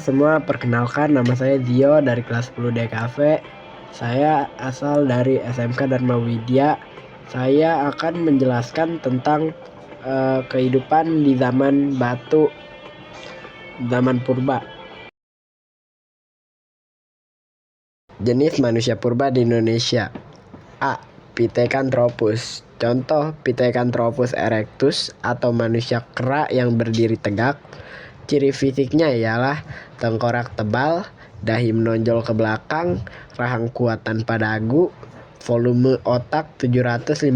semua, perkenalkan nama saya Zio dari kelas 10 DKV. Saya asal dari SMK Dharma Widya. Saya akan menjelaskan tentang kehidupan di zaman batu, zaman purba. Jenis manusia purba di Indonesia. A. Pithecanthropus. Contoh Pithecanthropus erectus atau manusia kera yang berdiri tegak. Ciri fisiknya ialah tengkorak tebal, dahi menonjol ke belakang, rahang kuat tanpa dagu, volume otak 750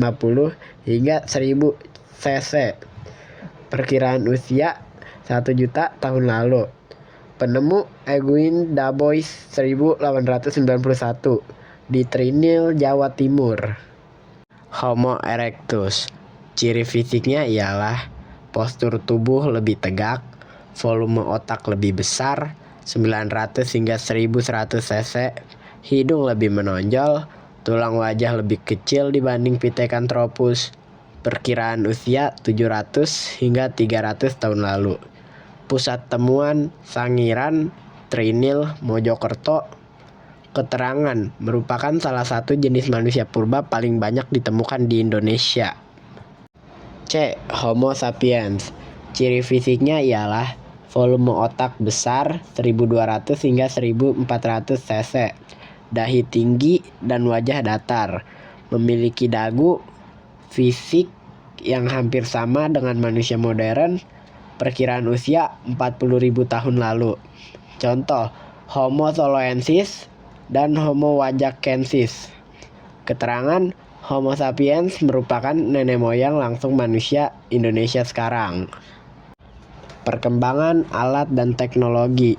hingga 1000 cc. Perkiraan usia 1 juta tahun lalu. Penemu Edwin Dabois 1891 di Trinil, Jawa Timur. Homo erectus. Ciri fisiknya ialah postur tubuh lebih tegak, volume otak lebih besar 900 hingga 1100 cc, hidung lebih menonjol, tulang wajah lebih kecil dibanding Pithecanthropus. Perkiraan usia 700 hingga 300 tahun lalu. Pusat temuan Sangiran, Trinil, Mojokerto. Keterangan merupakan salah satu jenis manusia purba paling banyak ditemukan di Indonesia. C. Homo sapiens. Ciri fisiknya ialah volume otak besar 1200 hingga 1400 cc, dahi tinggi dan wajah datar, memiliki dagu, fisik yang hampir sama dengan manusia modern. Perkiraan usia 40.000 tahun lalu. Contoh Homo soloensis dan Homo wajakensis. Keterangan Homo sapiens merupakan nenek moyang langsung manusia Indonesia sekarang. Perkembangan alat dan teknologi.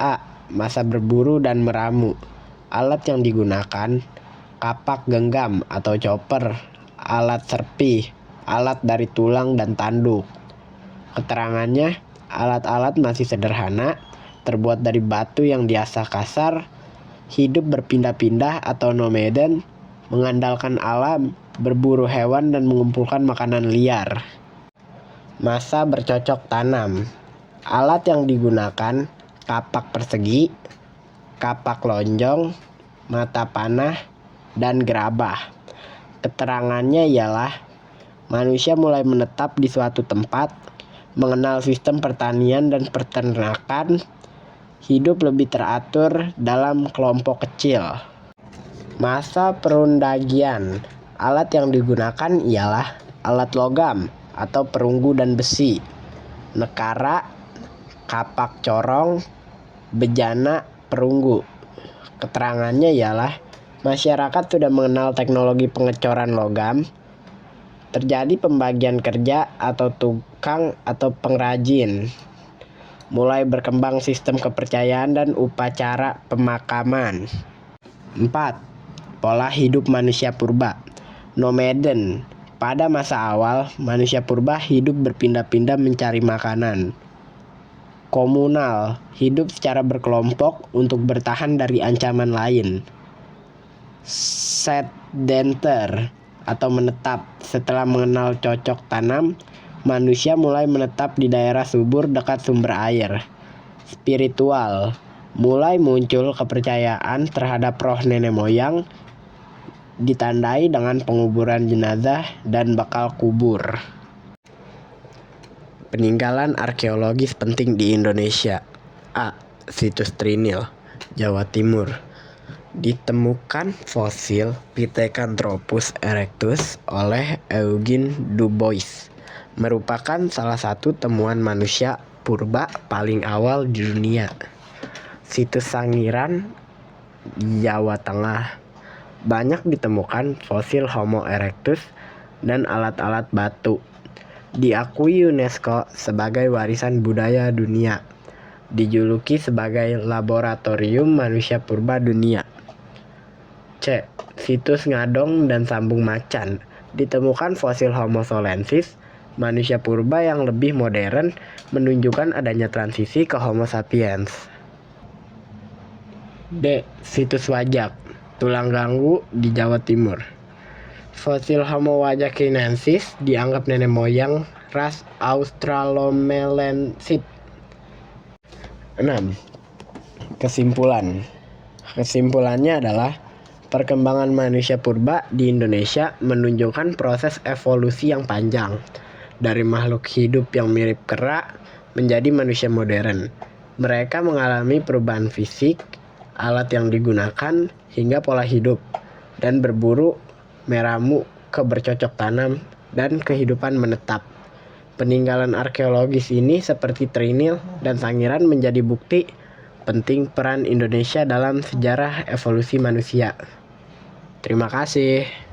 A. Masa berburu dan meramu. Alat yang digunakan: kapak genggam atau chopper, alat serpih, alat dari tulang dan tanduk. Keterangannya, alat-alat masih sederhana, terbuat dari batu yang diasah kasar, hidup berpindah-pindah atau nomaden, mengandalkan alam, berburu hewan dan mengumpulkan makanan liar. Masa bercocok tanam. Alat yang digunakan: kapak persegi, kapak lonjong, mata panah, dan gerabah. Keterangannya ialah manusia mulai menetap di suatu tempat, mengenal sistem pertanian dan peternakan, hidup lebih teratur dalam kelompok kecil. Masa perundagian. Alat yang digunakan ialah alat logam atau perunggu dan besi, nekara, kapak corong, bejana, perunggu. Keterangannya ialah masyarakat sudah mengenal teknologi pengecoran logam, terjadi pembagian kerja atau tukang atau pengrajin, mulai berkembang sistem kepercayaan dan upacara pemakaman. 4. Pola hidup manusia purba. Nomaden. Pada masa awal, manusia purba hidup berpindah-pindah mencari makanan. Komunal. Hidup secara berkelompok untuk bertahan dari ancaman lain. Sedenter atau menetap. Setelah mengenal cocok tanam, manusia mulai menetap di daerah subur dekat sumber air. Spiritual. Mulai muncul kepercayaan terhadap roh nenek moyang, ditandai dengan penguburan jenazah dan bakal kubur. Peninggalan arkeologis penting di Indonesia. A. Situs Trinil, Jawa Timur. Ditemukan fosil Pithecanthropus erectus oleh Eugene Dubois. Merupakan salah satu temuan manusia purba paling awal di dunia. Situs Sangiran, Jawa Tengah. Banyak ditemukan fosil Homo erectus dan alat-alat batu. Diakui UNESCO sebagai warisan budaya dunia. Dijuluki sebagai laboratorium manusia purba dunia. C. Situs Ngadong dan Sambung Macan. Ditemukan fosil Homo solensis, manusia purba yang lebih modern, menunjukkan adanya transisi ke Homo sapiens. D. Situs Wajak, Tulang Ganggu di Jawa Timur. Fosil Homo wajakensis dianggap nenek moyang ras Australomelensis. 6. Kesimpulan. Kesimpulannya adalah perkembangan manusia purba di Indonesia menunjukkan proses evolusi yang panjang dari makhluk hidup yang mirip kera menjadi manusia modern. Mereka mengalami perubahan fisik, alat yang digunakan, hingga pola hidup, dan berburu, meramu, bercocok tanam, dan kehidupan menetap. Peninggalan arkeologis ini seperti Trinil dan Sangiran menjadi bukti penting peran Indonesia dalam sejarah evolusi manusia. Terima kasih.